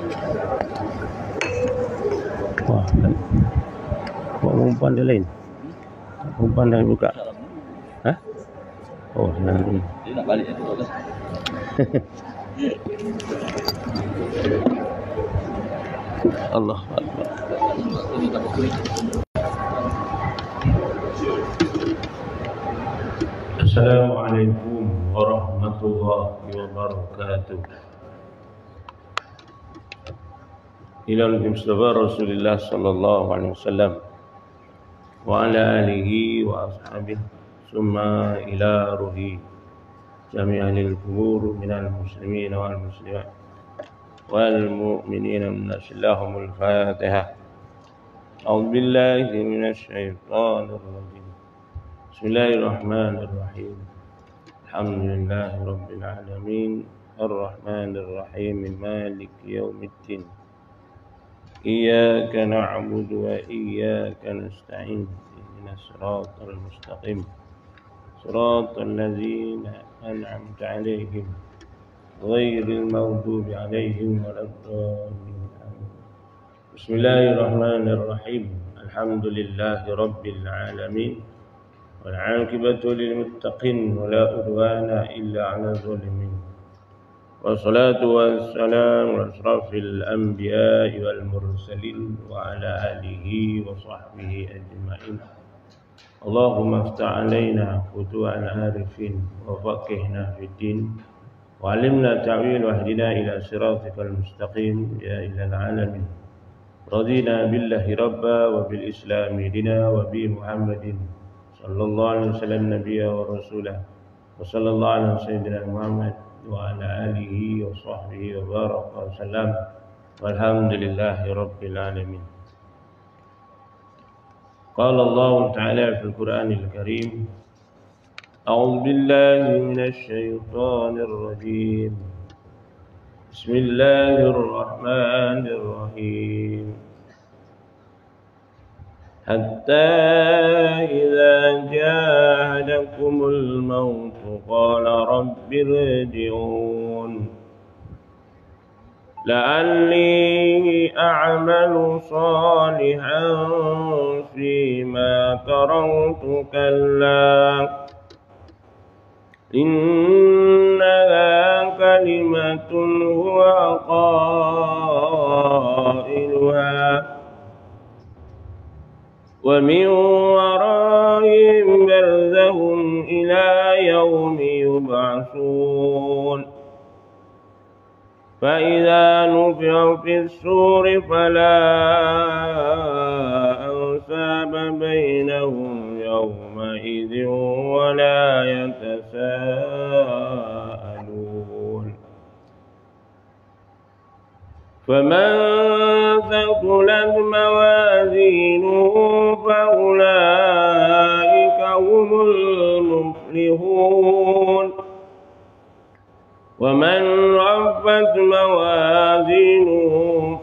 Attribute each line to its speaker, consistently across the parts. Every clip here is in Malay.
Speaker 1: Wah, kok umpan dia lain? Umpan yang buka. Hah? Oh, senang.
Speaker 2: Dia nak balik itu kan.
Speaker 1: Allah Akbar. Assalamualaikum warahmatullahi wabarakatuh. Ila Mustafa Rasulullah sallallahu alaihi wasallam wa ala alihi wa ashabihi summa ila ruhi jami'al qubur minal muslimin wal muslimat wal mu'minina minallahumul fatihah. A'udzu billahi minasy syaithanir rajim. Bismillahirrahmanirrahim. Alhamdulillahi rabbil alamin. Ar-Rahmanir Rahim. Maliki yaumiddin. Iyyaka na'budu wa iyyaka nasta'in. Ihdinas siratal mustaqim. Siratal ladzina an'amta 'alaihim ghairil maghdubi 'alaihim waladdallin. Bismillahirrahmanirrahim. Alhamdulillahi rabbil alamin. Wal 'aqibatu lil muttaqin wa la udwana illa 'alal zalimin. Wassalatu wassalamu ala asrafil anbiya'i wal mursalin wa ala alihi wa sahbihi ajma'in. Allahumma iftah 'alaina futuhal arifin wa faqihna fid din wa 'allimna ta'wil wa hdina ila siratikal mustaqim ya ilahal alamin. Radina billahi rabba wa bil islami dina wa bi Muhammadin sallallahu alaihi wasallam nabiyya wa rasulah wa sallallahu ala sayyidina Muhammad wa ala alihi wa sahbihi wa baraka wa sallam walhamdulillahi rabbil alamin. Qala Allah ta'ala fil Qur'anil Karim, a'udzu billahi minasy syaithanir rajim. Bismillahirrahmanirrahim. Hatta idza ja'alakumul maut qala rabbi irji'un la'alli a'malu salihan fima taraktu kalla innaha kalimatun huwa qailuha wa min wara'ihim barzakhun ila yaumi yub'atsun fa idza nufi'a fis suri fala ansaba bainahum yawma idzin wa la yatasaalun. فمن ثقلت موازينه فأولئك هم المفلحون ومن خفت موازينه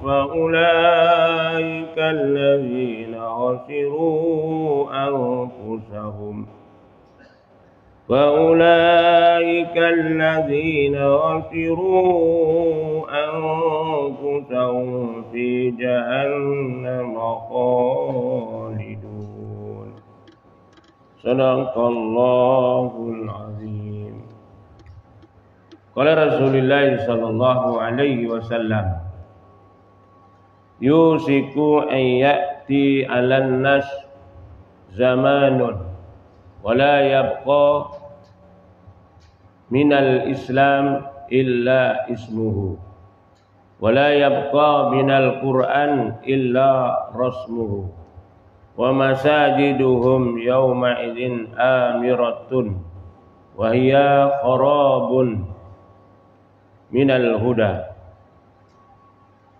Speaker 1: فأولئك الذين خسروا أنفسهم فأولئك الذين خسروا أنفسهم في جهنم خالدون. صدق الله العظيم. قال رسول الله صلى الله عليه وسلم يوشك أن يأتي على الناس زمان ولا يبقى minal Islam illa ismuhu wa la yabqa minal Qur'an illa rasmuhu wa masajiduhum yawma idzin amiratun wa hiya kharabun minal huda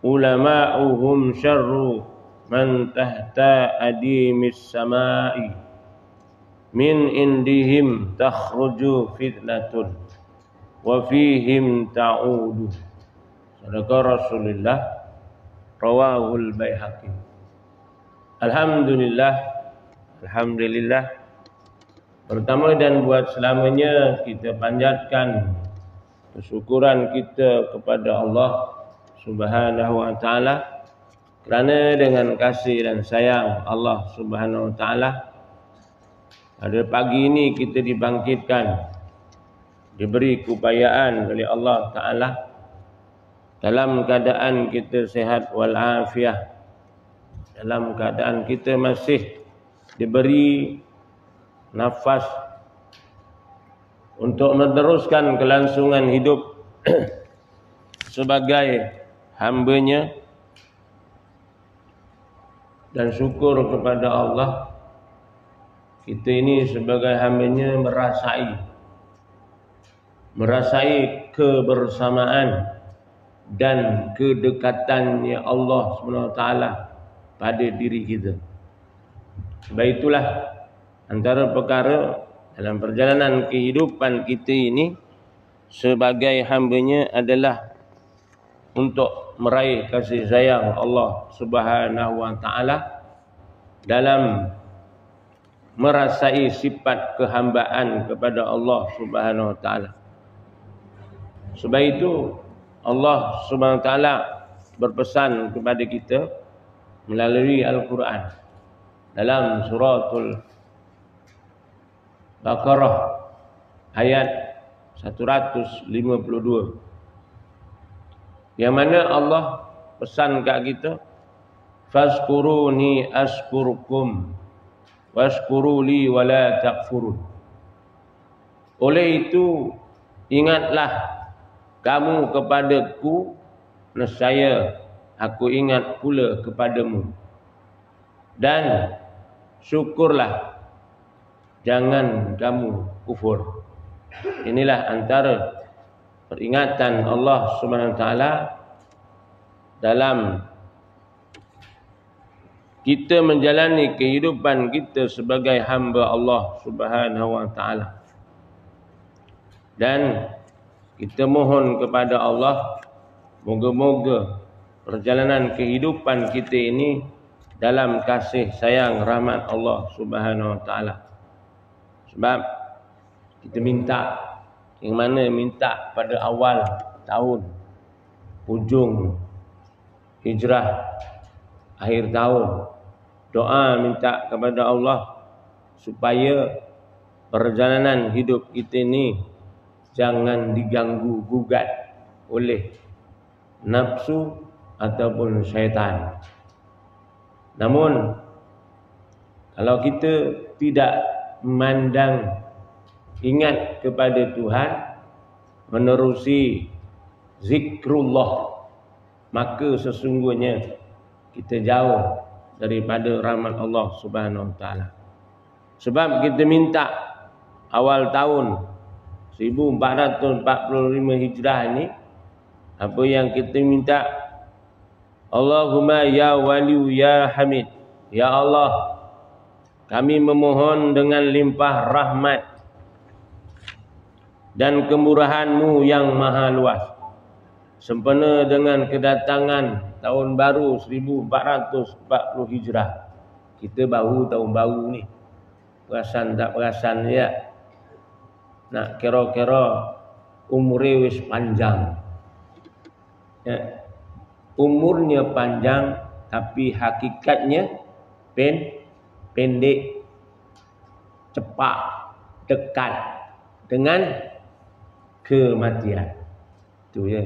Speaker 1: ulama'uhum syarru man tahta adimis samai min indihim takhruju fitnatun wa fihim ta'udu. Sadaqa Rasulullah rawahul Baihaqi. Alhamdulillah, alhamdulillah. Pertama dan buat selamanya kita panjatkan kesyukuran kita kepada Allah Subhanahu wa ta'ala, kerana dengan kasih dan sayang Allah Subhanahu wa ta'ala, pada pagi ini kita dibangkitkan, diberi keupayaan oleh Allah Ta'ala dalam keadaan kita sehat walafiat, dalam keadaan kita masih diberi nafas untuk meneruskan kelangsungan hidup sebagai hamba-Nya, dan syukur kepada Allah, kita ini sebagai hamba-Nya merasai kebersamaan dan kedekatannya Allah SWT pada diri kita. Sebab itulah antara perkara dalam perjalanan kehidupan kita ini sebagai hamba-Nya adalah untuk meraih kasih sayang Allah Subhanahu wa ta'ala dalam merasai sifat kehambaan kepada Allah Subhanahu wa ta'ala. Sebab itu Allah Subhanahu wa ta'ala berpesan kepada kita melalui Al-Quran dalam suratul Baqarah ayat 152, yang mana Allah pesan kat kita, fazkuruni azkurukum washkuruli wala takfurun. Oleh itu ingatlah kamu kepadaku, nescaya aku ingat pula kepadamu, dan syukurlah, jangan kamu kufur. Inilah antara peringatan Allah Subhanahu wa ta'ala dalam kita menjalani kehidupan kita sebagai hamba Allah Subhanahu wa ta'ala. Dan kita mohon kepada Allah, moga-moga perjalanan kehidupan kita ini dalam kasih sayang rahmat Allah Subhanahu wa ta'ala. Sebab kita minta, yang mana minta pada awal tahun, hujung hijrah, akhir tahun, doa minta kepada Allah supaya perjalanan hidup kita ini jangan diganggu gugat oleh nafsu ataupun syaitan. Namun kalau kita tidak memandang, ingat kepada Tuhan, menerusi zikrullah, maka sesungguhnya kita jauh daripada rahmat Allah Subhanahu wa ta'ala. Sebab kita minta awal tahun 1445 Hijrah ini, apa yang kita minta? Allahumma ya waliyu ya hamid, ya Allah, kami memohon dengan limpah rahmat dan kemurahan-Mu yang maha luas, sempena dengan kedatangan tahun baru 1440 Hijrah. Kita baru tahun baru ni, perasan tak perasan ya, nak kira-kira umurnya wis panjang ya. Umurnya panjang tapi hakikatnya pendek, cepat, dekat dengan kematian. Itu ya.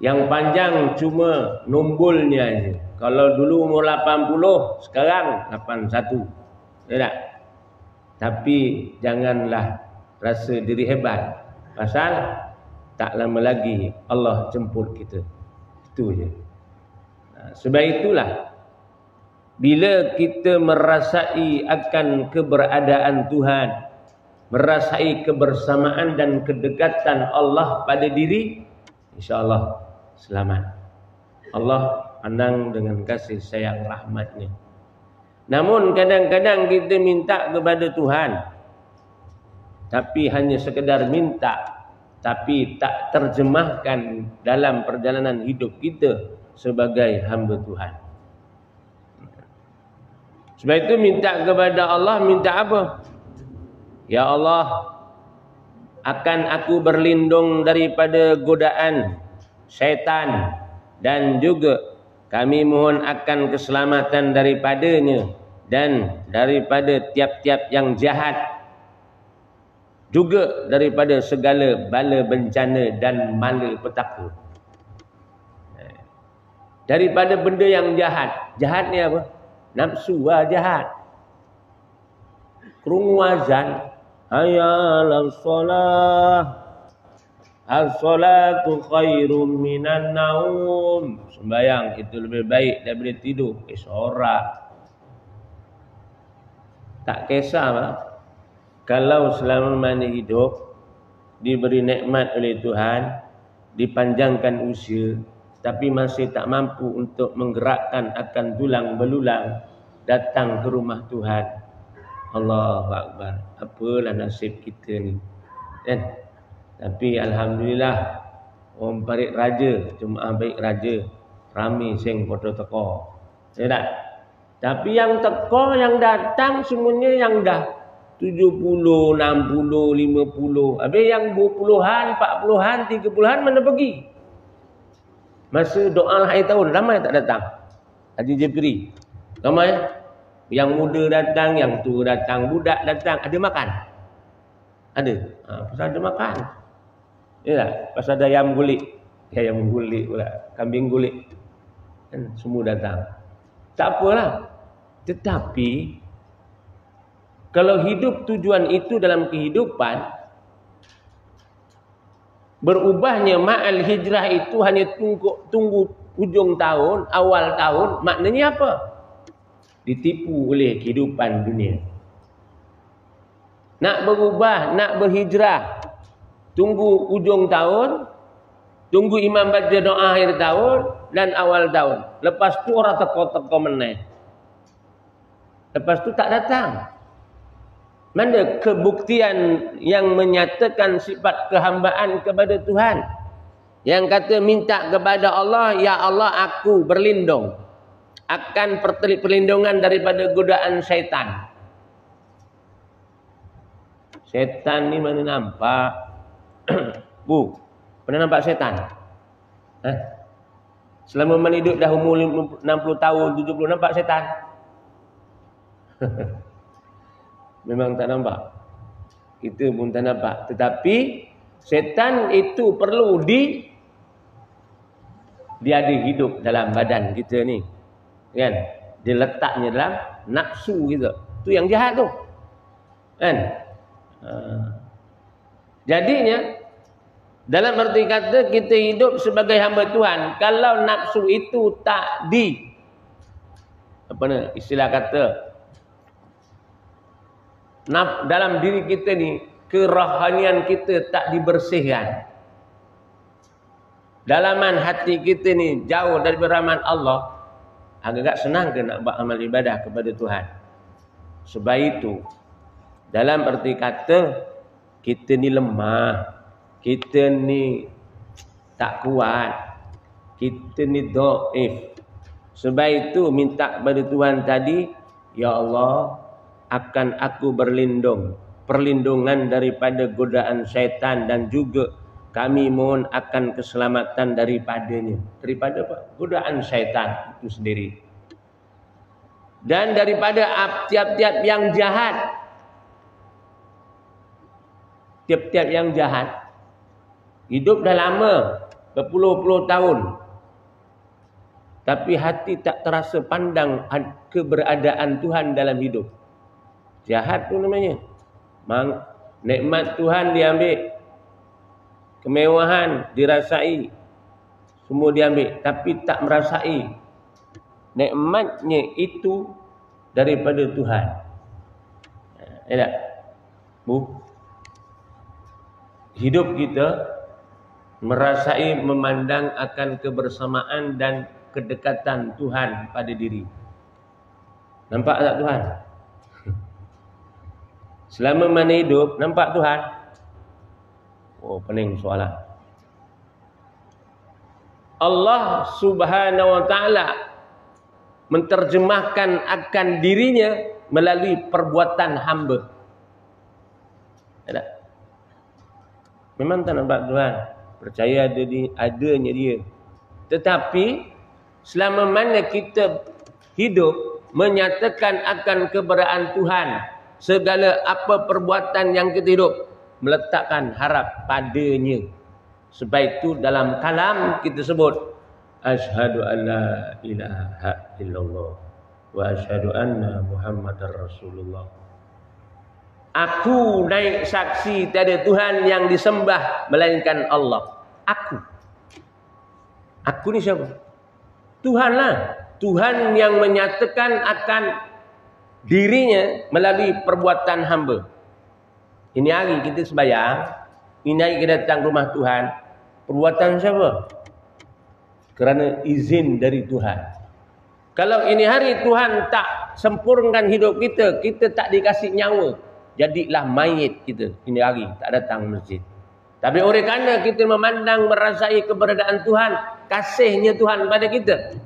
Speaker 1: Yang panjang cuma numbulnya aja. Kalau dulu umur 80, sekarang 81. Ya tak? Tapi janganlah rasa diri hebat, pasal tak lama lagi Allah jemput kita. Itu je. Sebab itulah bila kita merasai akan keberadaan Tuhan, merasai kebersamaan dan kedekatan Allah pada diri, insya-Allah selamat. Allah pandang dengan kasih sayang rahmat-Nya. Namun kadang-kadang kita minta kepada Tuhan, tapi hanya sekedar minta, tapi tak terjemahkan dalam perjalanan hidup kita sebagai hamba Tuhan. Sebab itu minta kepada Allah, minta apa? Ya Allah, akan aku berlindung daripada godaan syaitan dan juga kami mohon akan keselamatan daripadanya dan daripada tiap-tiap yang jahat, juga daripada segala bala bencana dan malapetaka. Daripada benda yang jahat. Jahat ni apa? Nafsu lah jahat. Kerungu azan, hayya 'alas shalah, as-salatu khairum minan naum. Sembayang itu lebih baik daripada tidur. Sorak. Tak kisahlah. Kalau selama mana hidup diberi nikmat oleh Tuhan, dipanjangkan usia, tapi masih tak mampu untuk menggerakkan akan tulang belulang datang ke rumah Tuhan. Allahu Akbar. Apalah nasib kita ni. Kan? Tapi alhamdulillah orang parit raja, jemaah baik raja, ramai sing padha teka. Ya tak? Tapi yang teka, yang datang semuanya yang dah 70, 60, 50. Habis yang 20-an, 40-an, 30-an mana pergi? Masa doa akhir tahun, ramai tak datang? Haji Jepri. Ramai. Yang muda datang, yang tua datang, budak datang. Ada makan? Ada. Pasal ada makan. Ya tak? Pasal ada ayam gulik. Ayam gulik pula. Kambing gulik. Kan semua datang. Tak apalah. Tetapi kalau hidup tujuan itu dalam kehidupan, berubahnya ma'al hijrah itu hanya tunggu hujung tahun, awal tahun, maknanya apa? Ditipu oleh kehidupan dunia. Nak berubah, nak berhijrah, tunggu hujung tahun, tunggu imam baca doa akhir tahun dan awal tahun. Lepas tu orang teko-teko meneh. Lepas tu tak datang. Mana kebuktian yang menyatakan sifat kehambaan kepada Tuhan? Yang kata minta kepada Allah, ya Allah aku berlindung akan perlindungan daripada godaan syaitan. Syaitan ni mana nampak? Bu, pernah nampak syaitan? Selama mana hidup dah umur 60 tahun, 70, nampak syaitan? Memang tak nampak. Kita pun tak nampak. Tetapi syaitan itu perlu dia ada hidup dalam badan kita ni. Kan? Dia letaknya dalam nafsu kita. Tu yang jahat tu. Kan? Jadinya dalam arti kata kita hidup sebagai hamba Tuhan. Kalau nafsu itu tak istilah kata, dalam diri kita ni, kerohanian kita tak dibersihkan, dalaman hati kita ni jauh dari rahmat Allah, agak senang ke nak buat amal ibadah kepada Tuhan. Sebab itu dalam arti kata kita ni lemah, kita ni tak kuat, kita ni dhaif. Sebab itu minta kepada Tuhan tadi, ya Allah, akan aku perlindungan daripada godaan syaitan, dan juga kami mohon akan keselamatan daripadanya. Daripada apa? Godaan syaitan itu sendiri. Dan daripada tiap-tiap yang jahat. Tiap-tiap yang jahat. Hidup dah lama, berpuluh-puluh tahun. Tapi hati tak terasa pandang keberadaan Tuhan dalam hidup. Jahat tu namanya. Nikmat Tuhan diambil. Kemewahan dirasai. Semua diambil. Tapi tak merasai nikmatnya itu daripada Tuhan. Ya tak? Bu? Hidup kita merasai, memandang akan kebersamaan dan kedekatan Tuhan pada diri. Nampak tak Tuhan? Selama mana hidup, nampak Tuhan? Oh, pening soalan. Allah Subhanahu wa taala menterjemahkan akan dirinya melalui perbuatan hamba. Ada? Memang tak nampak Tuhan. Percaya adanya dia. Tetapi selama mana kita hidup menyatakan akan keberadaan Tuhan, segala apa perbuatan yang kita hidup meletakkan harap padanya. Sebab itu dalam kalam kita sebut asyhadu an la ilaha illallah wa asyhadu anna Muhammadar Rasulullah. Aku naik saksi tiada Tuhan yang disembah melainkan Allah. Aku ni siapa? Tuhanlah. Tuhan yang menyatakan akan dirinya melalui perbuatan hamba. Ini hari kita sembahyang, ini hari kita datang rumah Tuhan. Perbuatan siapa? Kerana izin dari Tuhan. Kalau ini hari Tuhan tak sempurnakan hidup kita, kita tak dikasih nyawa, jadilah mayit kita. Ini hari tak datang masjid. Tapi oleh kerana kita memandang, merasai keberadaan Tuhan, kasihnya Tuhan pada kita,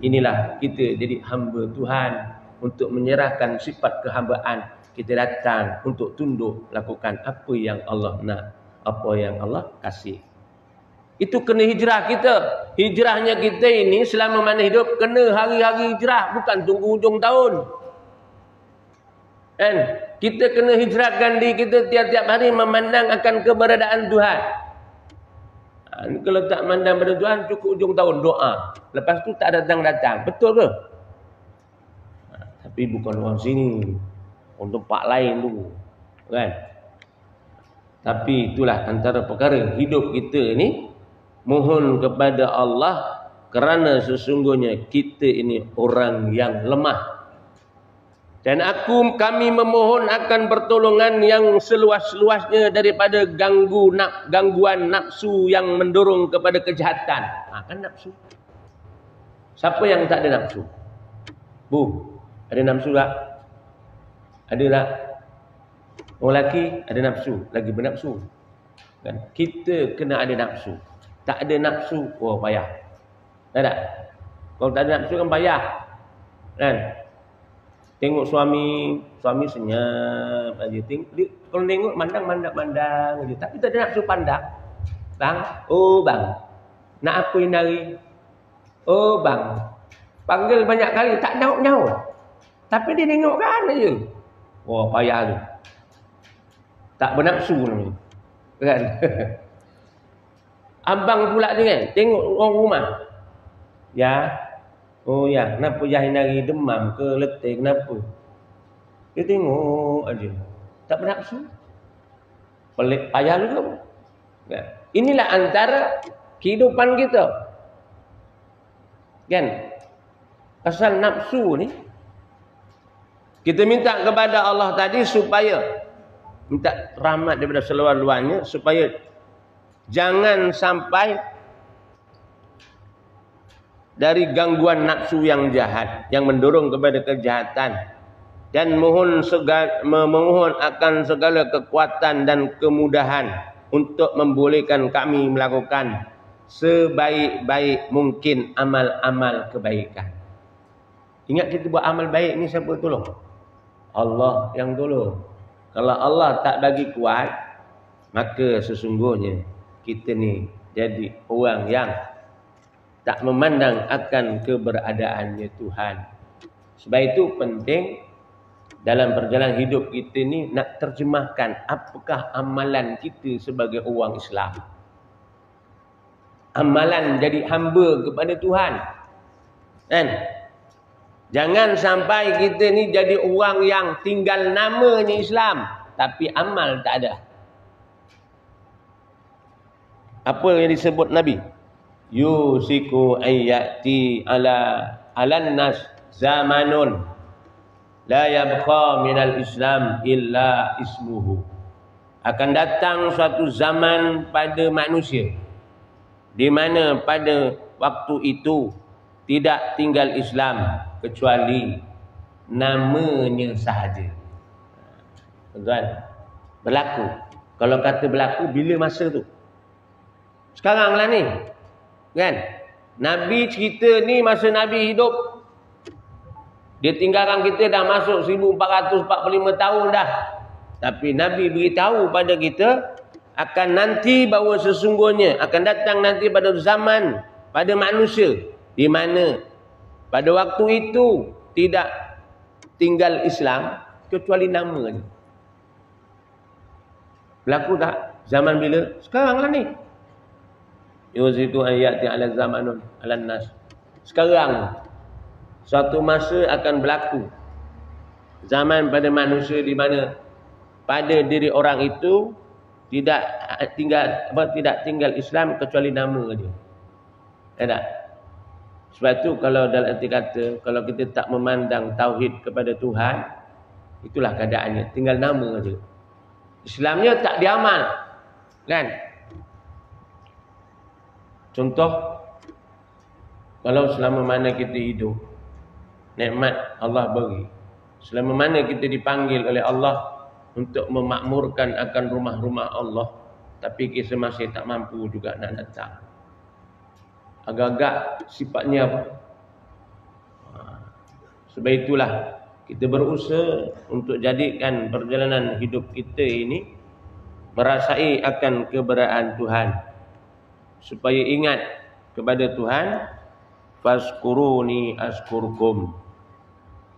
Speaker 1: inilah kita jadi hamba Tuhan. Untuk menyerahkan sifat kehambaan, kita datang untuk tunduk lakukan apa yang Allah nak, apa yang Allah kasih. Itu kena hijrah kita. Hijrahnya kita ini selama mana hidup kena hari-hari hijrah, bukan tunggu hujung tahun. Kan? Kita kena hijrahkan diri kita tiap-tiap hari memandang akan keberadaan Tuhan. Kalau tak mandang pada Tuhan, cukup hujung tahun doa. Lepas tu tak datang-datang. Betul ke? Tapi bukan orang sini, orang tempat lain tu, kan? Tapi itulah antara perkara hidup kita ni, mohon kepada Allah, kerana sesungguhnya kita ini orang yang lemah. Dan kami memohon akan pertolongan yang seluas-luasnya daripada gangguan nafsu yang mendorong kepada kejahatan. Kan nafsu. Siapa yang tak ada nafsu? Ada nafsu tak? Ada tak? Orang lelaki ada nafsu, lagi bernafsu. Kan? Kita kena ada nafsu. Tak ada nafsu, payah. Tak? Kalau tak ada nafsu kan payah. Kan? Tengok suami senyap aja. Kalau tengok mandang aja. Tapi tak ada nafsu pandang. Bang, bang. Nak apa ini hari? Bang. Panggil banyak kali tak nyaut-nyaut. Tapi dia tengok kan aja. Payah tu. Tak bernafsu namanya. Kan? Abang pula tu kan, tengok orang rumah. Ya. Ya, kenapa Yahin hari demam ke letih, kenapa? Dia tengok aja. Tak bernafsu. Pelik payah juga. Kan? Inilah antara kehidupan kita. Kan? Pasal nafsu ni, kita minta kepada Allah tadi supaya minta rahmat daripada seluar-luarnya, supaya jangan sampai dari gangguan nafsu yang jahat, yang mendorong kepada kejahatan. Dan memohon akan segala kekuatan dan kemudahan untuk membolehkan kami melakukan sebaik-baik mungkin amal-amal kebaikan. Ingat, kita buat amal baik ni siapa tolong? Allah yang tolong. Kalau Allah tak bagi kuat, maka sesungguhnya kita ni jadi orang yang tak memandang akan keberadaannya Tuhan. Sebab itu penting dalam perjalanan hidup kita ni nak terjemahkan apakah amalan kita sebagai orang Islam. Amalan jadi hamba kepada Tuhan. Kan? Jangan sampai kita ni jadi orang yang tinggal namanya Islam, tapi amal tak ada. Apa yang disebut Nabi? Yusiku ayyati alan nas zamanun la yabqa minal Islam illa ismuhu. Akan datang suatu zaman pada manusia di mana pada waktu itu tidak tinggal Islam kecuali namanya sahaja. Tuan, berlaku. Kalau kata berlaku, bila masa tu? Sekarang lah ni. Kan? Nabi cerita ni masa Nabi hidup. Dia tinggalkan kita dah masuk 1445 tahun dah. Tapi Nabi beritahu pada kita akan nanti bahawa sesungguhnya akan datang nanti pada zaman pada manusia, di mana pada waktu itu tidak tinggal Islam kecuali nama je. Berlaku tak? Zaman bila? Sekarang lah ni. Yuzitu ayati ala zamanun ala nas. Sekarang suatu masa akan berlaku zaman pada manusia di mana pada diri orang itu tidak tinggal Islam kecuali nama dia. Tak? Sebab tu kalau dalam arti kata, kalau kita tak memandang tauhid kepada Tuhan, itulah keadaannya, tinggal nama dia. Islamnya tak diamal. Kan? Contoh, kalau selama mana kita hidup, nikmat Allah beri. Selama mana kita dipanggil oleh Allah untuk memakmurkan akan rumah-rumah Allah, tapi kita masih tak mampu juga nak datang. Agak-agak sifatnya apa? Sebab itulah kita berusaha untuk jadikan perjalanan hidup kita ini merasai akan keberadaan Tuhan, supaya ingat kepada Tuhan. Fazkuruni azkurkum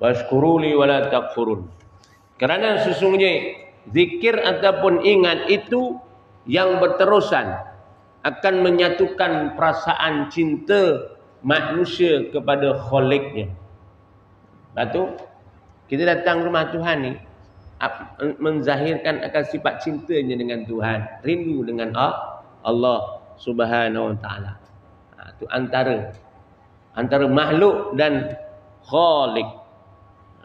Speaker 1: washkuruli wala takfurun. Kerana sesungguhnya zikir ataupun ingat itu yang berterusan akan menyatukan perasaan cinta manusia kepada Khaliqnya. Lepas tu kita datang rumah Tuhan ni menzahirkan akan sifat cintanya dengan Tuhan, rindu dengan Allah Subhanahu wa taala. Itu antara makhluk dan Khaliq.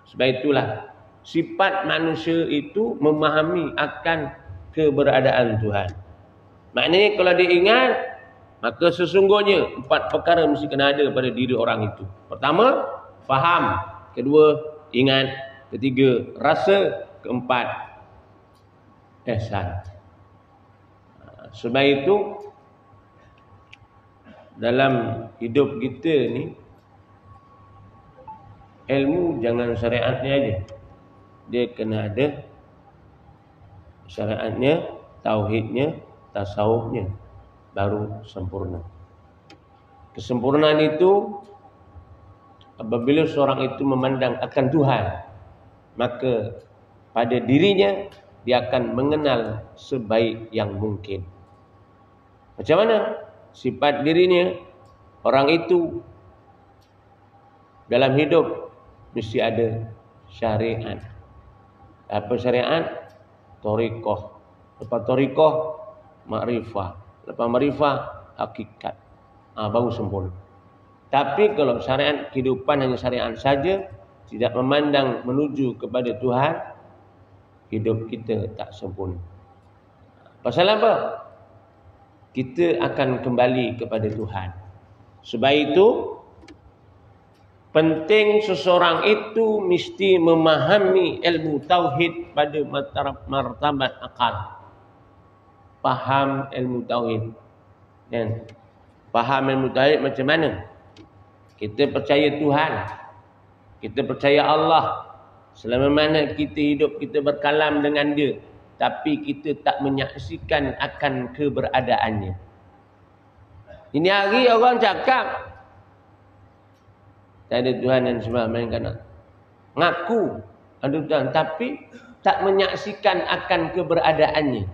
Speaker 1: Sebab itulah sifat manusia itu memahami akan keberadaan Tuhan. Maknanya kalau dia ingat, maka sesungguhnya 4 perkara mesti kena ada pada diri orang itu. Pertama, faham. Kedua, ingat. Ketiga, rasa. Keempat, ihsan. Sebab itu dalam hidup kita ni, ilmu jangan syariatnya aja. Dia kena ada syariatnya, tauhidnya, tasawufnya, baru sempurna. Kesempurnaan itu apabila seorang itu memandang akan Tuhan, maka pada dirinya dia akan mengenal sebaik yang mungkin. Macam mana sifat dirinya? Orang itu dalam hidup mesti ada syariat. Apa syariat? Thariqah. Lepas thariqah, makrifah. Lepas makrifah, hakikat. Baru sempurna. Tapi kalau syariat kehidupan hanya syariat saja, tidak memandang menuju kepada Tuhan, hidup kita tak sempurna. Pasal apa? Kita akan kembali kepada Tuhan. Sebab itu penting seseorang itu mesti memahami ilmu tauhid pada martabat akal. Faham ilmu tauhid. Dan faham ilmu tauhid macam mana? Kita percaya Tuhan. Kita percaya Allah. Selama mana kita hidup, kita berkalam dengan dia, tapi kita tak menyaksikan akan keberadaannya. Ini hari orang cakap tak ada Tuhan dan sembah melainkan ngaku ada Tuhan, tapi tak menyaksikan akan keberadaannya.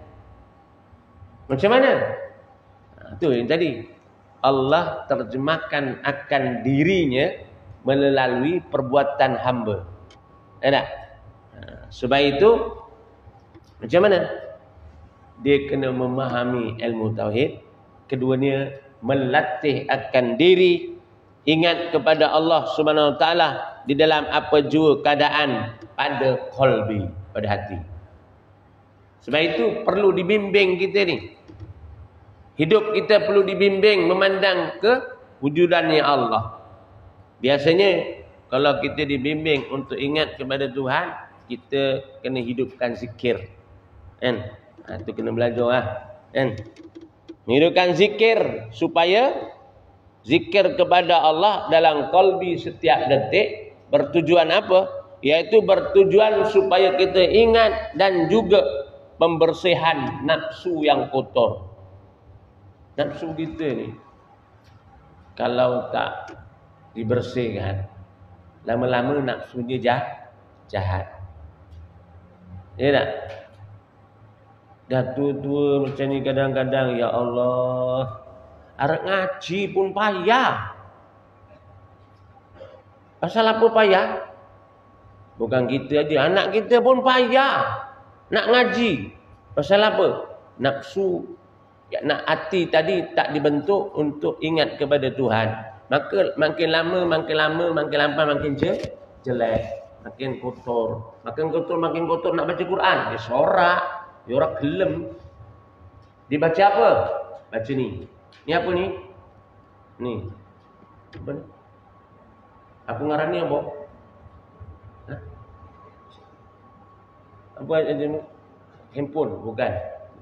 Speaker 1: Macam mana? Itu yang tadi Allah terjemahkan akan dirinya melalui perbuatan hamba. Tak? Sebab itu macam mana? Dia kena memahami ilmu tauhid. Keduanya melatih akan diri ingat kepada Allah Subhanahu wa taala di dalam apa jua keadaan pada qalbi, pada hati. Sebab itu perlu dibimbing kita ni. Hidup kita perlu dibimbing memandang ke wujudannya Allah. Biasanya kalau kita dibimbing untuk ingat kepada Tuhan, kita kena hidupkan zikir. Kan? Itu kena belajar lah. Kan? Hidupkan zikir supaya zikir kepada Allah dalam qalbi setiap detik bertujuan apa? Iaitu bertujuan supaya kita ingat dan juga pembersihan nafsu yang kotor. Nafsu kita ni kalau tak dibersihkan, lama-lama nafsunya jahat. Ya tak? Dah tua-tua macam ni kadang-kadang, ya Allah, arek ngaji pun payah. Pasal apa payah? Bukan kita aja, anak kita pun payah nak ngaji. Pasal apa? Nafsu, ya, nak hati tadi tak dibentuk untuk ingat kepada Tuhan. Maka makin lama makin jelek, makin kotor nak baca Quran. Dia sorak, dia orang gelem. Dibaca apa? Baca ni. Ni apa ni? Ni. Apa ni? Aku ngaran ni apa? Hah? Apa aja ni? Handphone, bukan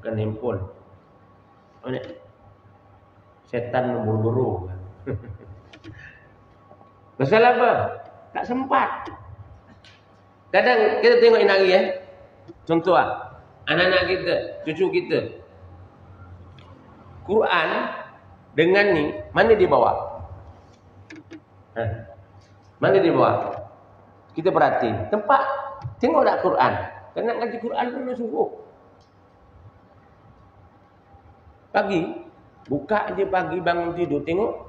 Speaker 1: handphone. Oh ni. Setan memburu-buru. Pasal apa? Tak sempat. Kadang kita tengok inari contoh anak-anak kita, cucu kita. Quran dengan ni mana dia bawa? Mana dia bawa? Kita perhati. Tempat tengok tak Quran? Kan nak ngaji Quran pun dah suruh. Pagi buka je, pagi bangun tidur tengok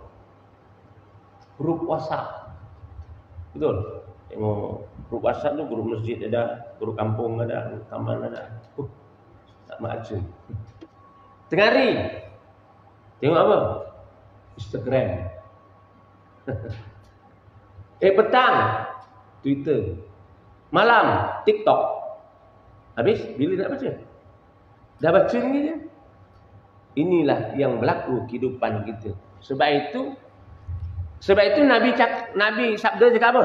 Speaker 1: grup WhatsApp. Betul? Tengok grup WhatsApp tu, grup masjid ada, grup kampung ada, grup taman ada. Tak macam. Tengah hari tengok apa? Instagram. Petang Twitter. Malam TikTok. Habis bila nak baca? Dah baca ni je. Inilah yang berlaku kehidupan kita. Sebab itu Nabi sabda cakap apa?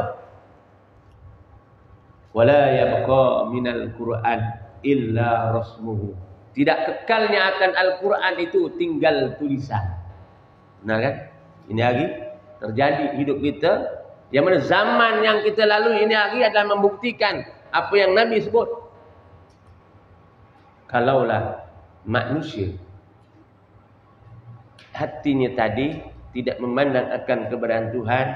Speaker 1: Wala yabqa minal Qur'an illa rasmuhu. Tidak kekalnya akan Al-Quran itu tinggal tulisan. Benar kan? Ini hari terjadi hidup kita. Yang mana zaman yang kita lalui ini hari adalah membuktikan apa yang Nabi sebut. Kalaulah manusia hatinya tadi tidak memandang akan keberadaan Tuhan,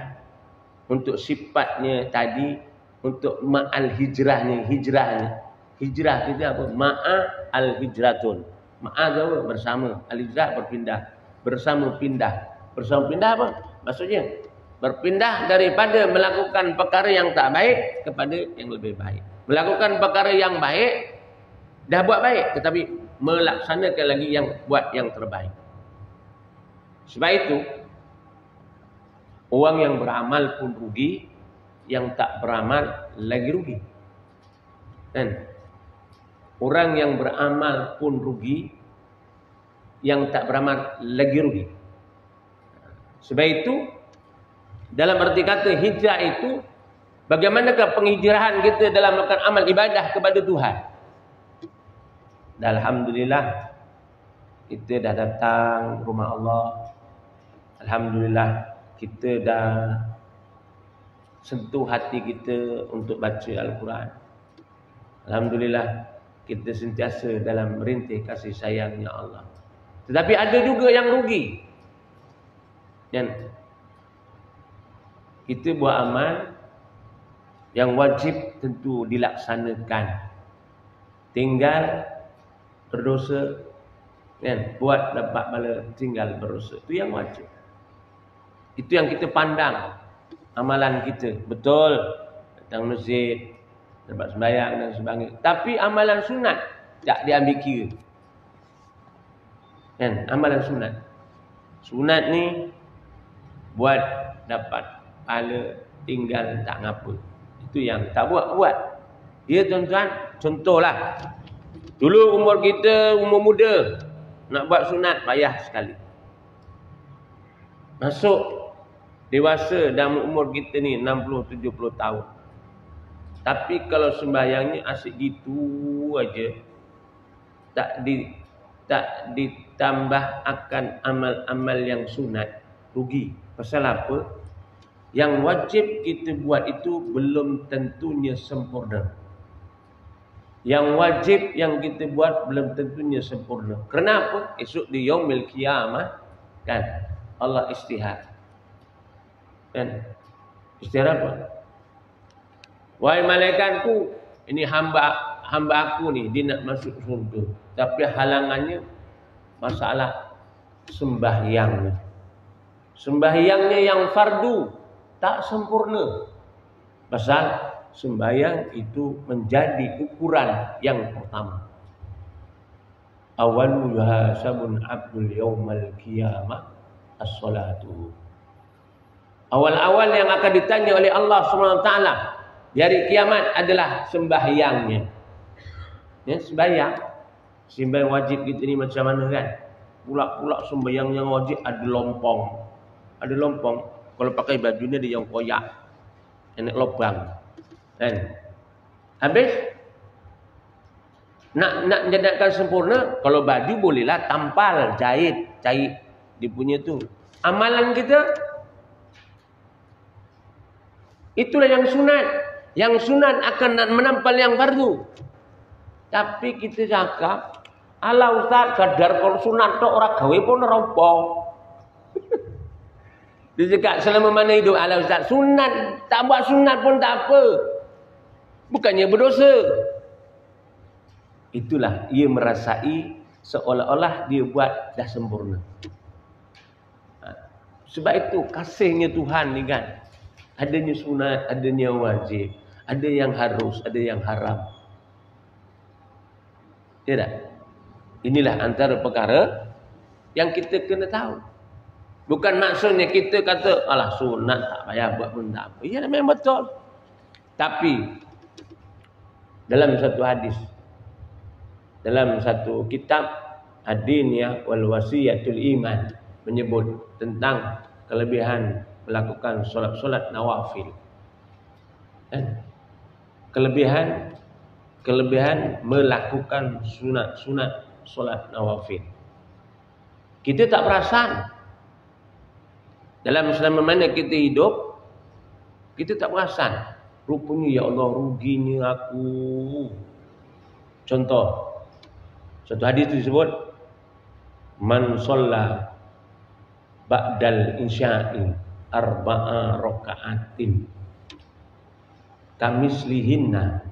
Speaker 1: untuk sifatnya tadi, untuk ma'al hijrahnya, hijrah kita apa? Ma'al hijratun. Ma'a apa? Bersama. Al-hijrah berpindah. Bersama pindah. Bersama pindah apa? Maksudnya berpindah daripada melakukan perkara yang tak baik kepada yang lebih baik. Melakukan perkara yang baik, dah buat baik, tetapi melaksanakan lagi yang buat yang terbaik. Sebab itu orang yang beramal pun rugi, yang tak beramal lagi rugi. Kan? Orang yang beramal pun rugi, yang tak beramal lagi rugi. Sebab itu dalam arti kata hijrah itu, bagaimanakah penghijrahan kita dalam melakukan amal ibadah kepada Tuhan. Dan alhamdulillah kita dah datang rumah Allah. Alhamdulillah kita dah sentuh hati kita untuk baca Al-Quran. Alhamdulillah kita sentiasa dalam merintih kasih sayangnya Allah. Tetapi ada juga yang rugi. Dan kita buat amal yang wajib tentu dilaksanakan. Tinggal berdosa, kan? Buat dapat bala, tinggal berdosa. Itu yang wajib. Itu yang kita pandang amalan kita. Betul, datang masjid, dapat sembahyang dan sebagainya. Tapi amalan sunat tak diambil kira. Kan? Amalan sunat. Sunat ni buat dapat pahala, tinggal tak ngapa. Itu yang tak buat. Ya tuan-tuan, contohlah. Dulu umur kita, umur muda, nak buat sunat payah sekali. Masuk dewasa dalam umur kita ni 60-70 tahun. Tapi kalau sembahyangnya asyik gitu aja, tak ditambah akan amal-amal yang sunat, rugi. Pasal apa? Yang wajib kita buat itu belum tentunya sempurna. Yang wajib yang kita buat belum tentunya sempurna. Kenapa? Esok di yaumil qiyamah kan Allah istihad. Kan? Istilah apa? Wahai malaikatku, ini hamba aku ni, dia nak masuk surga. Tapi halangannya masalah sembahyangnya. Sembahyangnya yang fardu tak sempurna. Pasal sembahyang itu menjadi ukuran yang pertama. Awalu yuhasabun abdul yaumal qiyamah as-salatu. Awal-awal yang akan ditanya oleh Allah SWT di hari kiamat adalah sembahyangnya. Ya, sembahyang. Sembahyang wajib kita ni macam mana kan? Pula-pula sembahyang yang wajib ada lompong. Ada lompong. Kalau pakai baju ni ada yang koyak. Enak lubang. Kan? Habis nak jadikan sempurna, kalau baju bolehlah tampal, jahit dia punya tu. Amalan kita itulah yang sunat. Yang sunat akan menampal yang fardu. Tapi kita cakap, ala ustaz kadar kalau sunat tu orang gawe pun rompong. Dia cakap selama mana hidup ala ustaz sunat, tak buat sunat pun tak apa. Bukannya berdosa. Itulah ia merasai seolah-olah dia buat dah sempurna. Sebab itu kasihnya Tuhan ni kan. Adanya sunat, adanya wajib. Ada yang harus, ada yang haram. Tidak? Inilah antara perkara yang kita kena tahu. Bukan maksudnya kita kata, alah sunat tak payah buat pun tak apa. Ya memang betul. Tapi dalam satu hadis, dalam satu kitab Ad-Diniyah wal Wasiyatul Iman menyebut tentang kelebihan melakukan solat-solat nawafil. Kelebihan melakukan sunat-sunat solat nawafil. Kita tak perasan. Dalam selama mana kita hidup, kita tak perasan. Rupanya ya Allah ruginya aku. Contoh, satu hadis itu disebut man shalla ba'dal insya'i arba'a raka'atin kamislihinna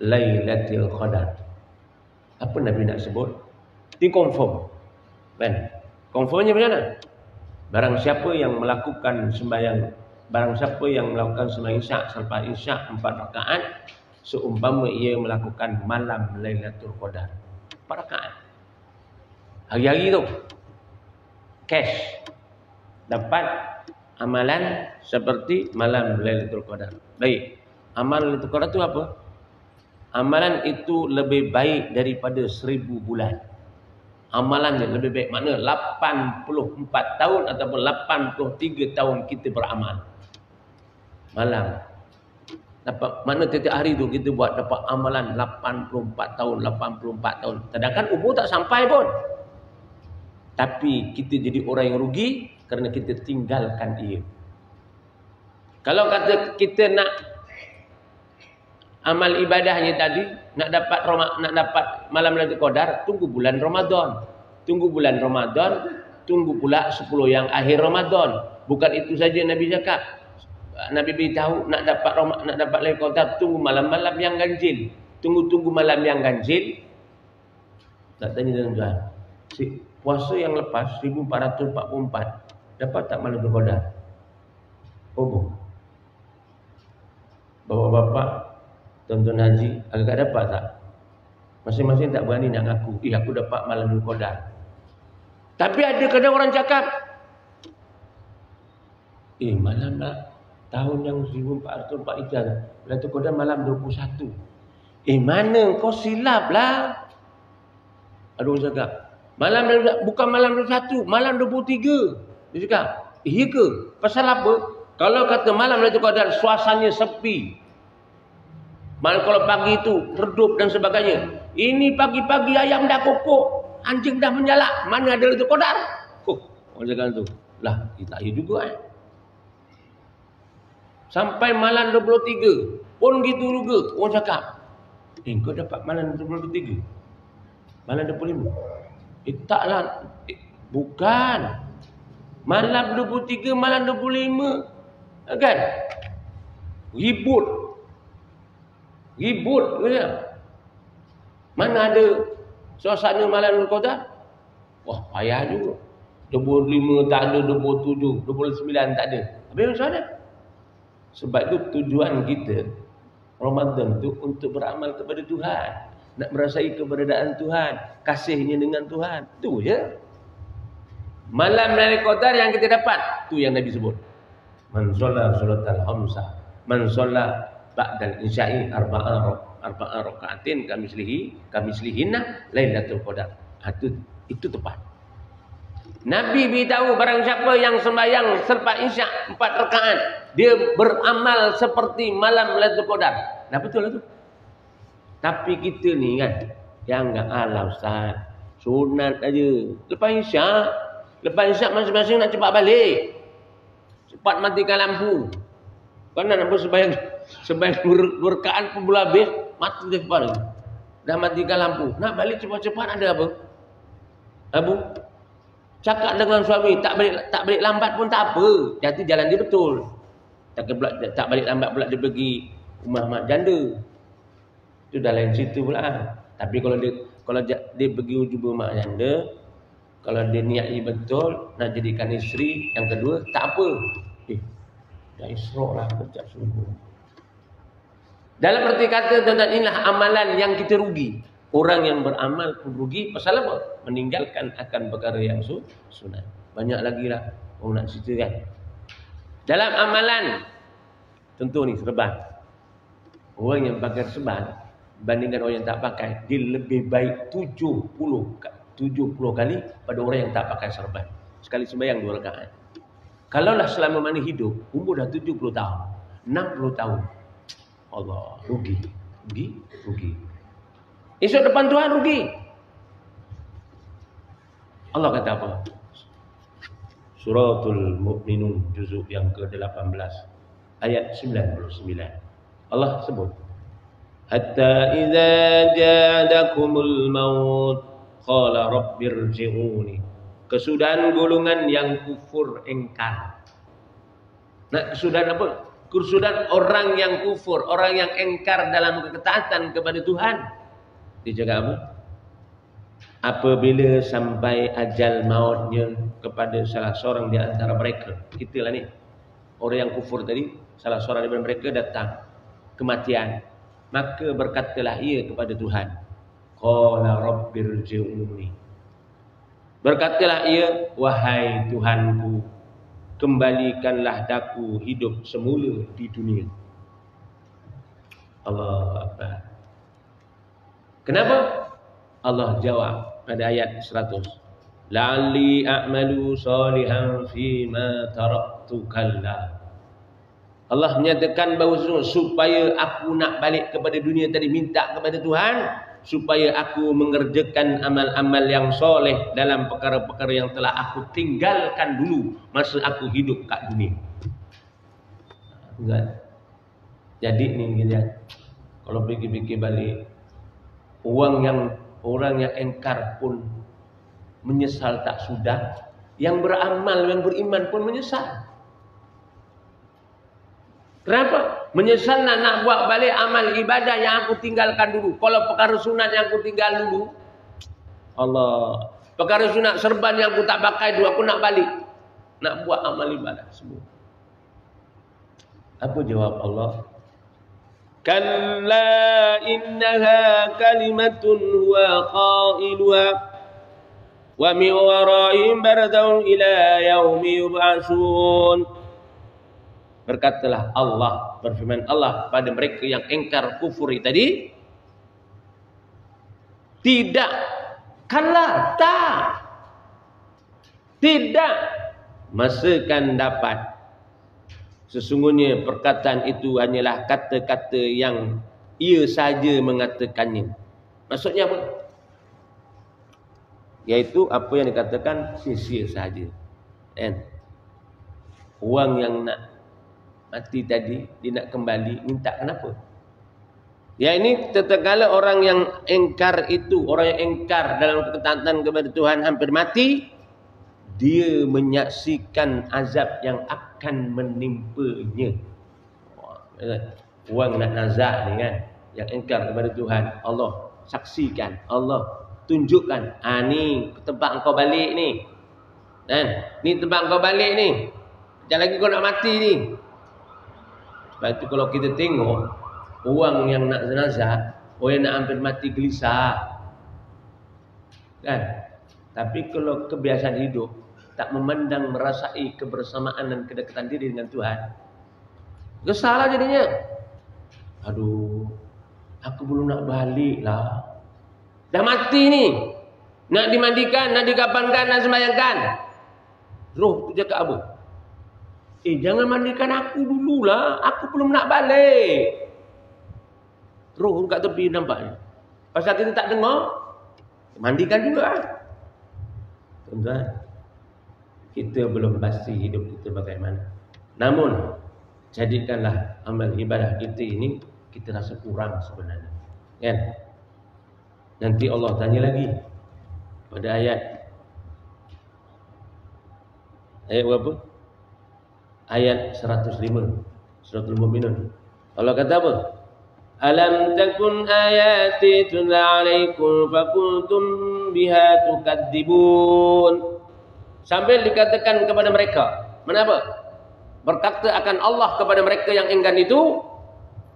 Speaker 1: lailatul qadar. Apa Nabi nak sebut? Ini confirm. Kan? Confirmnya macam mana? Barang siapa yang melakukan sembahyang, barang siapa yang melakukan sembahyang isyak sampai isyak 4 rakaat seumpama ia melakukan malam Lailatul Qadar 4 rakaat. Hari-hari tu cash dapat amalan seperti malam Lailatul Qadar. Baik. Amalan Lailatul Qadar itu apa? Amalan itu lebih baik daripada 1000 bulan. Amalannya lebih baik. Makna 84 tahun ataupun 83 tahun kita beramal. Malam. Dapat, makna tiap hari tu kita buat dapat amalan 84 tahun, 84 tahun. Sedangkan umur tak sampai pun. Tapi kita jadi orang yang rugi kerana kita tinggalkan dia. Kalau kata kita nak amal ibadahnya tadi, nak dapat malam Lailatul Qadar, tunggu bulan Ramadan. Tunggu bulan Ramadan, tunggu pula 10 yang akhir Ramadan. Bukan itu saja Nabi cakap. Nabi beritahu nak dapat Lailatul Qadar, tunggu malam-malam yang ganjil. Tunggu malam yang ganjil. Tak tanya tuan-tuan. Puasa yang lepas 1444 dapat tak malam Lailatul Qadar? Oh, bapak-bapak, tuan-tuan haji, agak dapat tak? Masing-masing tak berani nak ngaku, aku dapat malam Lailatul Qadar. Tapi ada kadang orang cakap, malam lah tahun yang 1404 itu Lailatul Qadar malam 21. Mana kau silap lah. Ada orang cakap, bukan malam 21, malam 23. Dia cakap, iya ke? Pasal apa? Kalau kata malam Lailatul Qadar suasananya sepi. Malam kalau pagi itu redup dan sebagainya. Ini pagi-pagi ayam dah kokok, anjing dah menyalak. Mana ada Lailatul Qadar? Orang cakap tu. Lah, kita iya juga Sampai malam 23 pun gitu juga. Orang cakap, kau dapat malam 23? Malam 25? Taklah. Bukan. Malam 23, malam 25. Kan? Ribut ya. Mana ada suasana malam Qadar? Wah, payah juga. 25 tak ada, 27, 29 tak ada. Habis macam mana? Sebab itu tujuan kita Ramadan tu untuk beramal kepada Tuhan, nak merasai keberadaan Tuhan, kasihnya dengan Tuhan. Tu je. Malam Lailatul Qadar yang kita dapat, tu yang Nabi sebut. Man shalla salatal khamsah, man shalla ba'dal isya'i arba'a raka'atin kamislihinna Lailatul Qadar. Itu tepat. Nabi beritahu barang siapa yang sembahyang selepas isyak 4 rakaat, dia beramal seperti malam Lailatul Qadar. Nah, betul lah tu. Tapi kita ni kan, yang enggak ala ustaz, sunat aja. Lepas isyak masing-masing nak cepat balik. Cepat matikan lampu. Kan nak sembahyang 2 rakaat pun belum habis, mati dah cepat lagi. Dah matikan lampu. Nak balik cepat-cepat ada apa? Abu cakap dengan suami tak balik lambat pun tak apa. Jadi jalan dia betul. Tak balik lambat pula dia pergi rumah mak janda. Itu dah lain cerita pula. Tapi kalau dia pergi jumpa mak janda, kalau dia niat betul nak jadikan isteri yang kedua, tak apa. Dah Isra' lah setiap subuh. Dalam erti kata tuan-tuan, inilah amalan yang kita rugi. Orang yang beramal pun rugi. Pasal apa? Meninggalkan akan perkara yang sunat. Banyak lagi lah orang nak ceritakan. Dalam amalan, tentu ni serban. Orang yang pakai serban bandingkan orang yang tak pakai, dia lebih baik 70 kali pada orang yang tak pakai serban. Sekali sembahyang 2 rakaat. Kalaulah selama mana hidup, umur dah 70 tahun, 60 tahun. Allah, rugi. Esok depan Tuhan rugi. Allah kata apa? Suratul Mu'minun juzuk yang ke-18 ayat 99. Allah sebut, hatta idza ja'adakumul maut qala rabbirji'uni. Kesudahan golongan yang kufur engkar. Nah, kesudahan apa? Kesudahan orang yang kufur, orang yang engkar dalam ketaatan kepada Tuhan. Dia cakap apa? Apabila sampai ajal mautnya kepada salah seorang di antara mereka. Itulah ni. Orang yang kufur tadi, salah seorang daripada mereka datang kematian. Maka berkatalah ia kepada Tuhan, qala rabbirji'uni. Berkatalah ia, wahai Tuhanku, kembalikanlah daku hidup semula di dunia. Allah Akbar. Kenapa? Allah jawab pada ayat 100. La'alli a'malu salihan fima taraktu kalla. Allah menyatakan bahawa supaya aku nak balik kepada dunia tadi, minta kepada Tuhan supaya aku mengerjakan amal-amal yang soleh dalam perkara-perkara yang telah aku tinggalkan dulu masa aku hidup kat dunia. Jadi ni kita kalau fikir-fikir balik, orang yang engkar pun menyesal tak sudah, yang beramal, yang beriman pun menyesal. Kenapa? Menyesal nak buat balik amal ibadah yang aku tinggalkan dulu. Kalau perkara sunat yang aku tinggal dulu, Allah, perkara sunat serban yang aku tak pakai dulu, aku nak balik, nak buat amal ibadah semua. Apa jawab Allah? Kalla innaha kalimatun huwa qailuha wa min waraihim barzahun ila yaumi yub'atsun. Berkatalah Allah, berfirman Allah pada mereka yang engkar kufur tadi, tidak, kala, tak, tidak, masakan dapat. Sesungguhnya perkataan itu hanyalah kata-kata yang ia saja mengatakannya. Maksudnya apa? Yaitu apa yang dikatakan sia-sia saja. Kan? Orang yang nak mati tadi, dia nak kembali, minta kenapa? Ya, ini tatkala orang yang engkar itu, orang yang engkar dalam ketaatan kepada Tuhan hampir mati, dia menyaksikan azab yang akan menimpanya. Orang nak nazak ni kan, yang engkar kepada Tuhan, Allah saksikan, Allah tunjukkan, ni tempat engkau balik ni. Kan? Ni tempat engkau balik ni. Sekejap lagi kau nak mati ni. Sebab itu kalau kita tengok orang yang nak jenazah, orang yang nak hampir mati gelisah. Kan? Tapi kalau kebiasaan hidup tak memandang, merasai kebersamaan dan kedekatan diri dengan Tuhan, gesalah jadinya. Aduh, aku belum nak balik lah. Dah mati ni. Nak dimandikan, nak dikafankan, nak sembahyangkan. Roh tu cakap apa? Jangan mandikan aku dululah. Aku belum nak balik. Roh kat tepi nampaknya. Pasal kita tak dengar, mandikan juga. Tuan-tuan, kita belum pasti hidup kita bagaimana. Namun, jadikanlah amal ibadah kita ini, kita rasa kurang sebenarnya. Kan? Nanti Allah tanya lagi pada ayat berapa? Ayat 105 Suratul Mu'minun. Allah kata apa? Alam takun ayati tutla alaikum fakuntum biha tukadzibun. Sambil dikatakan kepada mereka, kenapa? Berkata akan Allah kepada mereka yang enggan itu,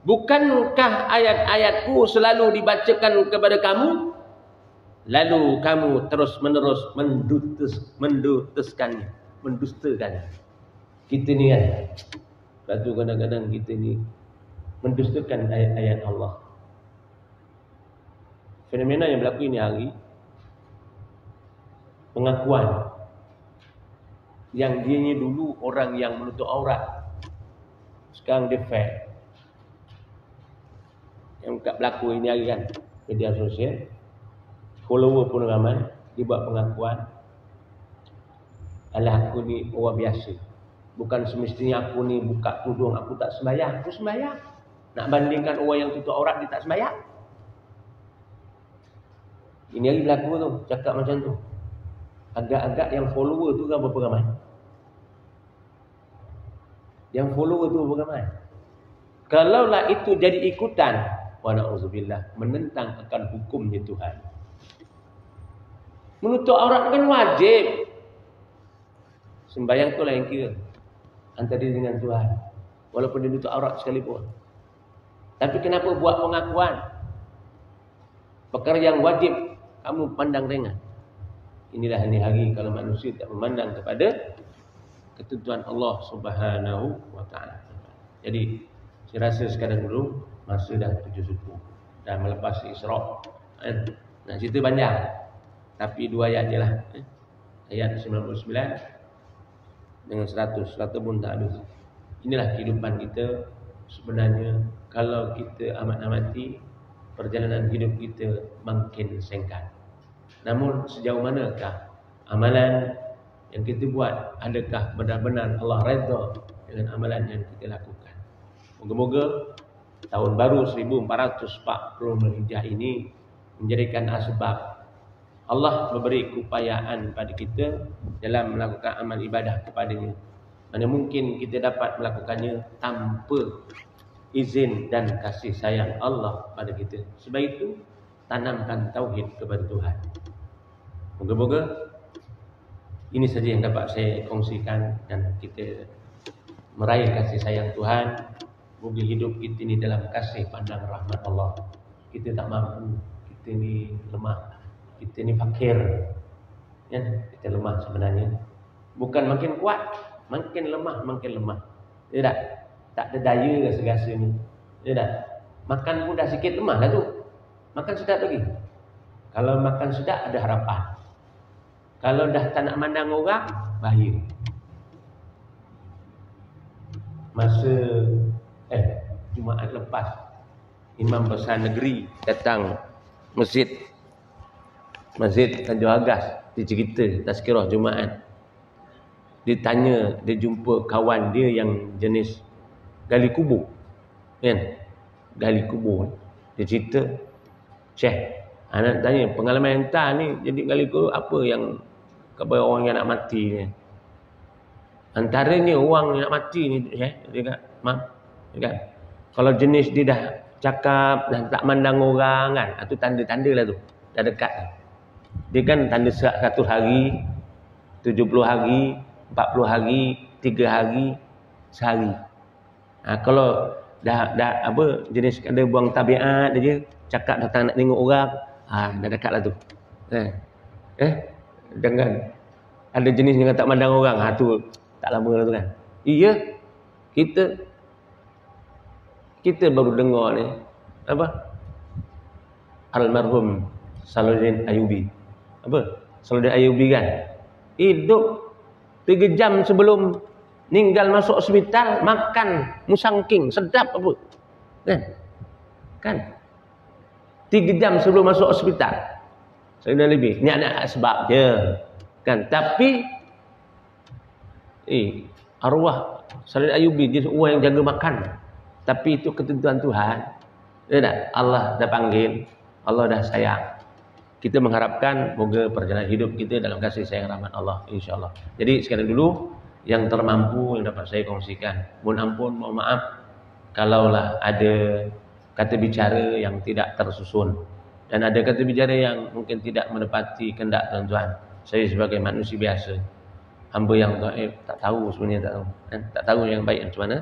Speaker 1: bukankah ayat-ayatku selalu dibacakan kepada kamu, lalu kamu terus-menerus mendustakannya. Kita ni kan, batu kadang-kadang kita ni mendustakan ayat-ayat Allah. Fenomena yang berlaku ini hari, pengakuan yang dianya dulu orang yang menutup aurat, sekarang dia fake. Yang kat berlaku ini hari kan, media sosial, follower pun ramai, dia buat pengakuan, alah aku ni orang biasa, bukan semestinya aku ni buka tudung, aku tak sembahyang. Aku sembahyang. Nak bandingkan orang yang tutup aurat dia tak sembahyang. Ini hari berlaku tu, cakap macam tu. Agak-agak yang follower tu kan berapa ramai? Yang follower tu berapa ramai? Kalaulah itu jadi ikutan, wa na'udzubillah, menentang akan hukumnya Tuhan. Menutup aurat kan wajib. Sembahyang tu lain kira, antara diri dengan Tuhan, walaupun dia menutup aurat sekalipun. Tapi kenapa buat pengakuan? Perkara yang wajib kamu pandang ringan. Inilah hari kalau manusia tak memandang kepada ketentuan Allah Subhanahu wa taala. Jadi saya rasa sekarang dulu masa dah 7 suku dah melepas Isra. Nah, cerita panjang. Tapi 2 ayat je lah. Ayat 99 dengan 100 pun tak habis. Inilah kehidupan kita sebenarnya. Kalau kita amat-amati, perjalanan hidup kita makin singkat. Namun sejauh manakah amalan yang kita buat, adakah benar-benar Allah redha dengan amalan yang kita lakukan? Moga-moga tahun baru 1440 Hijrah ini menjadikan asbab Allah memberi keupayaan pada kita dalam melakukan amal ibadah kepadanya. Mana mungkin kita dapat melakukannya tanpa izin dan kasih sayang Allah pada kita. Sebab itu, tanamkan tauhid kepada Tuhan. Moga-moga ini saja yang dapat saya kongsikan, dan kita meraih kasih sayang Tuhan. Moga hidup kita ini dalam kasih pandang rahmat Allah. Kita tak mampu, kita ni lemah, kita ni fakir, ya, kita lemah sebenarnya. Bukan makin kuat, makin lemah, makin lemah. Tidak, tak ada daya rasa-rasa ni. Tidak, makan pun dah sikit lemah lah tu. Makan sedap lagi. Kalau makan sedap ada harapan. Kalau dah tak nak mandang orang, bahaya. Masa Jumaat lepas, Imam Besar Negeri datang masjid Tanjung Agas, dia cerita tazkirah Jumaat. Dia tanya, dia jumpa kawan dia yang jenis gali kubur, kan? Gali kubur. Dia cerita, Syekh, anak tanya pengalaman entah ni jadi gali kubur apa yang kepada orang yang nak mati ni. Antaranya orang yang nak mati ni dia kan, kan. Kalau jenis dia dah cakap dan tak mandang orang kan, itu tanda-tanda lah tu. Dah dekat. Dia kan tanda 100 hari, 70 hari, 40 hari, 3 hari, sehari. Kalau dah apa jenis ada buang tabiat dia cakap datang nak tengok orang, dah dekat lah tu. Jangan ada jenis yang tak mandang orang, tu tak lama lah tu kan. Iya, kita baru dengar ni apa? Almarhum Salahuddin Ayyubi. Apa? Salahuddin Ayyubi kan hidup 3 jam sebelum meninggal masuk hospital makan musangking sedap apa? Kan? 3 jam sebelum masuk hospital. Saya lebih. Ni ada sebab je. Kan? Tapi arwah Salahuddin Ayyubi dia orang yang jaga makan. Tapi itu ketentuan Tuhan. Allah dah panggil, Allah dah sayang. Kita mengharapkan moga perjalanan hidup kita dalam kasih sayang rahmat Allah, insya-Allah. Jadi sekarang dulu yang termampu yang dapat saya kongsikan. Mohon ampun, mohon maaf kalaulah ada kata bicara yang tidak tersusun dan ada kata bicara yang mungkin tidak menepati kehendak tuan-tuan. Saya sebagai manusia biasa, hamba yang tak tahu sebenarnya, tak tahu yang baik macam mana.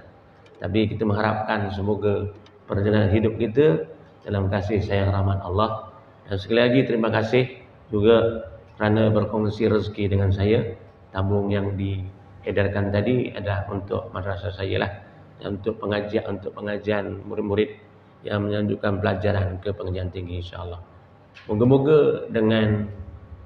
Speaker 1: Tapi kita mengharapkan semoga perjalanan hidup kita dalam kasih sayang rahmat Allah. Dan sekali lagi terima kasih juga kerana berkongsi rezeki dengan saya. Tabung yang diedarkan tadi adalah untuk madrasah saya lah, dan untuk pengajian murid-murid yang melanjutkan pelajaran ke pengajian tinggi, insya-Allah. Moga-moga dengan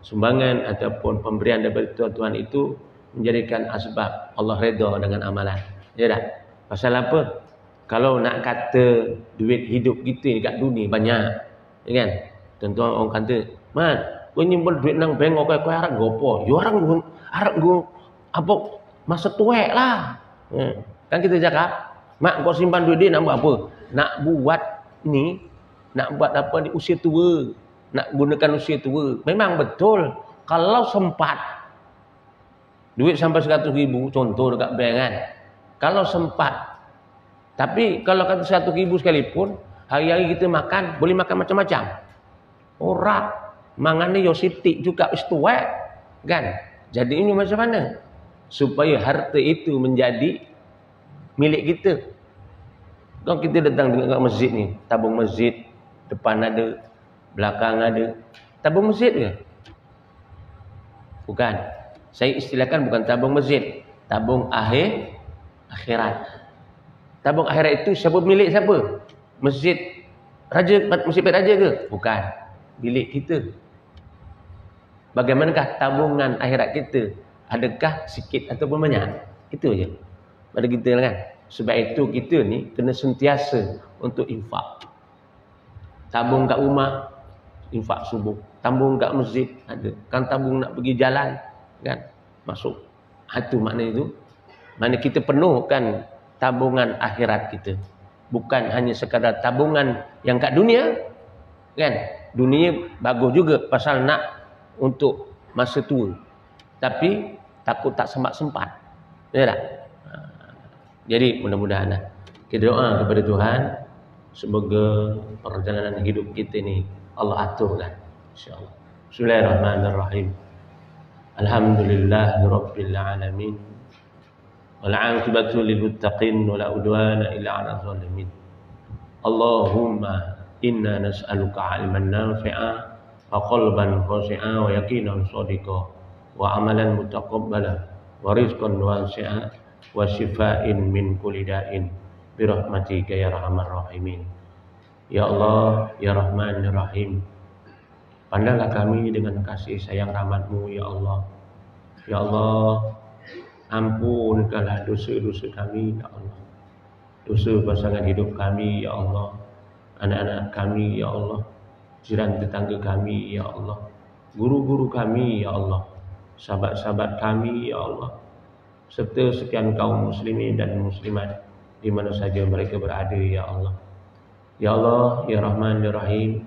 Speaker 1: sumbangan ataupun pemberian daripada tuan-tuan itu menjadikan asbab Allah redha dengan amalan. Ya tak? Pasal apa? Kalau nak kata duit hidup kita dekat dunia banyak, ya kan? Tuan-tuan orang kata, "Man, kau nyimpan duit nang bank kau harap gopo?" Yo orang harap go apa masa tuek lah. Kan kita cakap, "Mak kau simpan duit dia nak buat apa?" Nak buat ni, nak buat apa di usia tua, nak gunakan usia tua. Memang betul kalau sempat duit sampai 100,000 contoh dekat bank kan. Kalau sempat. Tapi kalau kata 100,000 sekalipun, hari-hari kita makan, boleh makan macam-macam. Orang mangan ni yo sitik juga istuak kan. Jadi ini macam mana? Supaya harta itu menjadi milik kita. Kalau kita datang dekat masjid ni, tabung masjid, depan ada, belakang ada. Tabung masjid ke? Bukan. Saya istilahkan bukan tabung masjid, tabung akhirat. Tabung akhirat itu siapa milik siapa? Masjid raja ke? Bukan. Milik kita. Bagaimanakah tabungan akhirat kita? Adakah sikit ataupun banyak? Itu aja. Pada kita kan. Sebab itu kita ni kena sentiasa untuk infak. Tabung kat rumah, infak subuh. Tabung kat masjid ada. Kan tabung nak pergi jalan kan? Masuk. Itu makna itu. Mana kita penuhkan tabungan akhirat kita. Bukan hanya sekadar tabungan yang kat dunia. Kan? Dunia bagus juga pasal nak untuk masa tua. Tapi takut tak sempat-sempat. Ya tak? Jadi mudah-mudahan kita doa kepada Tuhan semoga perjalanan hidup kita ni Allah aturkan, insya-Allah. Bismillahirrahmanirrahim. Alhamdulillahirabbil alamin. Wal 'aqibatu lil muttaqin wa la udwana illa 'alal zalimin. Allahumma inna nas'aluka 'ilman nafi'a wa qalban khashi'a wa yaqinan shadiqa wa amalan mutaqabbala wa rizqan wasi'a wa shifaa'in min kulli da'in bi rahmatika ya arhamar rahimin. Ya Allah, ya Rahman, ya Rahim. Pandanglah kami dengan kasih sayang rahmat-Mu ya Allah. Ya Allah, ampunkanlah dosa-dosa kami ya Allah. Dosa pasangan hidup kami ya Allah. Anak-anak kami ya Allah, jiran tetangga kami ya Allah, guru-guru kami ya Allah, sahabat-sahabat kami ya Allah, serta sekian kaum muslimin dan muslimat di mana saja mereka berada ya Allah. Ya Allah, ya Rahman, ya Rahim,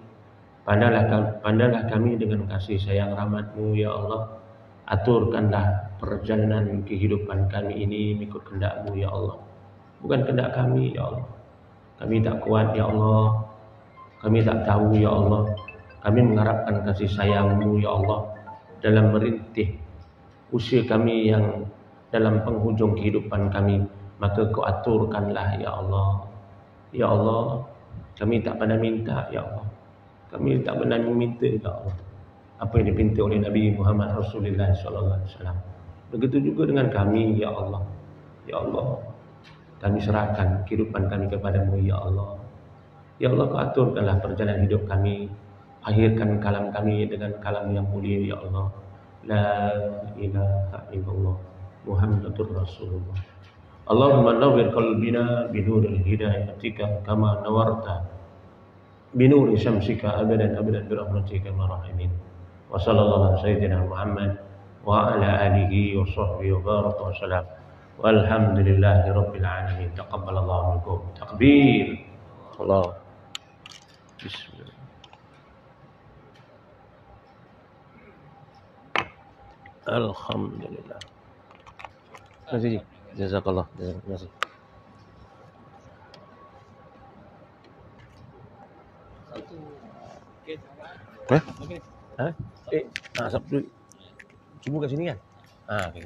Speaker 1: pandanglah kami dengan kasih sayang rahmat-Mu ya Allah. Aturkanlah perjalanan kehidupan kami ini mengikut kehendak-Mu ya Allah. Bukan kehendak kami ya Allah. Kami tak kuat ya Allah. Kami tak tahu ya Allah. Kami mengharapkan kasih sayang-Mu ya Allah dalam merintih usia kami yang dalam penghujung kehidupan kami. Maka Kau aturkanlah ya Allah. Ya Allah, kami tak pernah minta ya Allah. Kami tak pernah meminta ya Allah apa yang dipinta oleh Nabi Muhammad Rasulullah sallallahu alaihi wasallam. Begitu juga dengan kami ya Allah. Ya Allah, kami serahkan kehidupan kami kepada-Mu ya Allah. Ya Allah, Kau aturkanlah perjalanan hidup kami. Akhirkan kalam kami dengan kalam yang mulia ya Allah. La ilaha illallah Muhammadur Rasulullah. Allahumma nawwir qalbina binuril hidayatika kama nawarta binuri syamsika abadan abadan birahmatika ya rahimin. Wa sallallahu ala sayyidina Muhammad wa ala alihi wa sahbihi wa baraka wa salam. Walhamdulillahi rabbil alamin. Taqabbalallahu minkum. Takbir. Allah. Bismillah. Alhamdulillah. Terima kasih. Jazakallah. Terima kasih. Hah? Sabtu. Cuma kat sini kan? Okay.